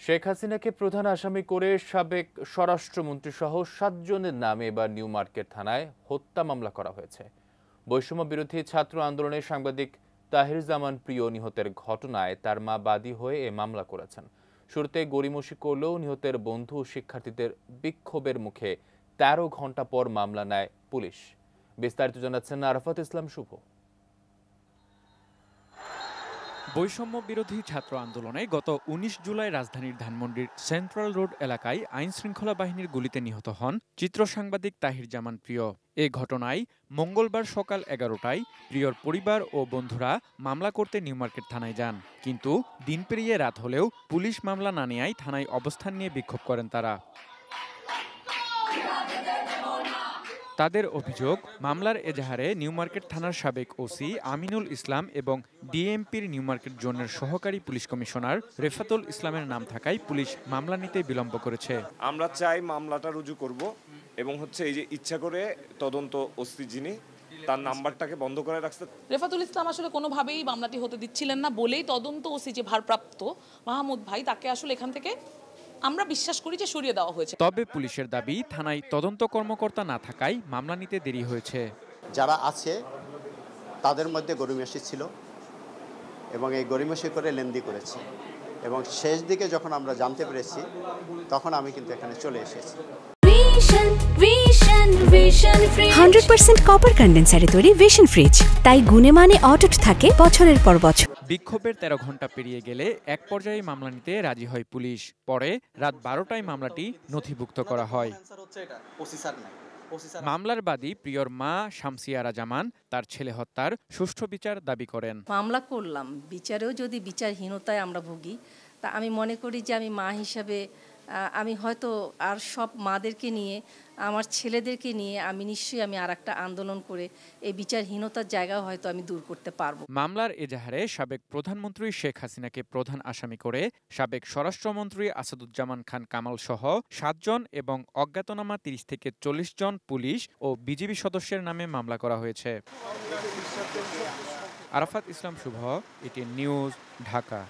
শেখ হাসিনাকে প্রধান আসামি করে সাবেক স্বরাষ্ট্রমন্ত্রী সহ ৭ জনের নামে এবার নিউ মার্কেট থানায় হত্যা মামলা করা হয়েছে। বৈষম্য বিরোধী ছাত্র আন্দোলনের সাংবাদিক তাহির জামান প্রিয় নিহতের ঘটনায় তার মা বাদী হয়ে এ মামলা করেছেন। শুরুতে গড়িমসি করলেও নিহতের বন্ধু শিক্ষার্থীদের বিক্ষোভের মুখে ১৩ ঘণ্টা পর মামলা নেয় পুলিশ। বিস্তারিত জানাচ্ছেন আরাফাত ইসলাম শুভ। বৈষম্য বিরোধী ছাত্র আন্দোলনে গত ১৯ জুলাই রাজধানীর ধানমন্ডির সেন্ট্রাল রোড এলাকায় আইন শৃঙ্খলা বাহিনীর গুলিতে নিহত হন চিত্র সাংবাদিক তাহির জামান প্রিয়। এ ঘটনায় মঙ্গলবার সকাল ১১টায় প্রিয়র পরিবার ও বন্ধুরা মামলা করতে নিউ মার্কেট থানায় যান, কিন্তু দিন পেরিয়ে রাত হলেও পুলিশ মামলা না নেয়ায় থানায় অবস্থান নিয়ে বিক্ষোভ করেন তারা। তাদের অভিযোগ, মামলার এজাহারে নিউ মার্কেট থানার সাবেক ওসি আমিনুল ইসলাম এবং ডিএমপির নিউ মার্কেট জোনের সহকারী পুলিশ কমিশনার রেফাতুল ইসলামের নাম থাকায় পুলিশ মামলা নিতে বিলম্ব করেছে। আমরা চাই মামলাটা রুজু করব এবং এই যে ইচ্ছা করে তদন্ত ওসি যিনি তার নাম্বারটাকে বন্ধ করে রাখছে। রেফাতুল ইসলাম আসলে কোনোভাবেই মামলাটি হতে দিচ্ছিলেন না বলেই তদন্ত ওসি যে ভারপ্রাপ্ত মাহমুদ ভাই তাকে আসলে এখান থেকে আমরা বিশ্বাস করি যে সরিয়ে দেওয়া হয়েছে। তবে পুলিশের দাবি, থানায় তদন্ত কর্মকর্তা না থাকায় মামলা নিতে দেরি হয়েছে। যারা আছে তাদের মধ্যে গড়িমসি ছিল এবং এই গড়িমসি করে লেনদি করেছে এবং শেষ দিকে যখন আমরা জানতে পেরেছি তখন আমি কিন্তু এখানে চলে এসেছি। 100% কপার কন্ডেন্সারে তৈরি ভিশন ফ্রিজ, তাই গুণে মানে অটুট থাকে বছরের পর বছর। বিক্ষোভের ১৩ ঘণ্টা পেরিয়ে গেলে এক পর্যায়ে মামলা নিতে রাজি হয় পুলিশ। পরে রাত ১২টায় মামলাটি নথিভুক্ত করা হয়। মামলার বাদী প্রিয়র মা শামসিয়ারা জামান তার ছেলে হত্যার সুষ্ঠু বিচার দাবি করেন। মামলা করলাম, বিচারেও যদি বিচারহীনতায় আমরা ভুগি, তা আমি মনে করি যে আমি মা হিসাবে আমি হয়তো আর সব মাদেরকে নিয়ে, আমার ছেলেদেরকে নিয়ে আমি নিশ্চয়ই আর একটা আন্দোলন করে এই বিচারহীনতার জায়গা হয়তো আমি দূর করতে পারবো। মামলার এজাহারে সাবেক প্রধানমন্ত্রী শেখ হাসিনাকে প্রধান আসামি করে সাবেক স্বরাষ্ট্রমন্ত্রী আসাদুজ্জামান খান কামাল সহ ৭ জন এবং অজ্ঞাতনামা ৩০ থেকে ৪০ জন পুলিশ ও বিজিবি সদস্যের নামে মামলা করা হয়েছে। আরাফাত ইসলাম শুভ, এটিএন নিউজ, ঢাকা।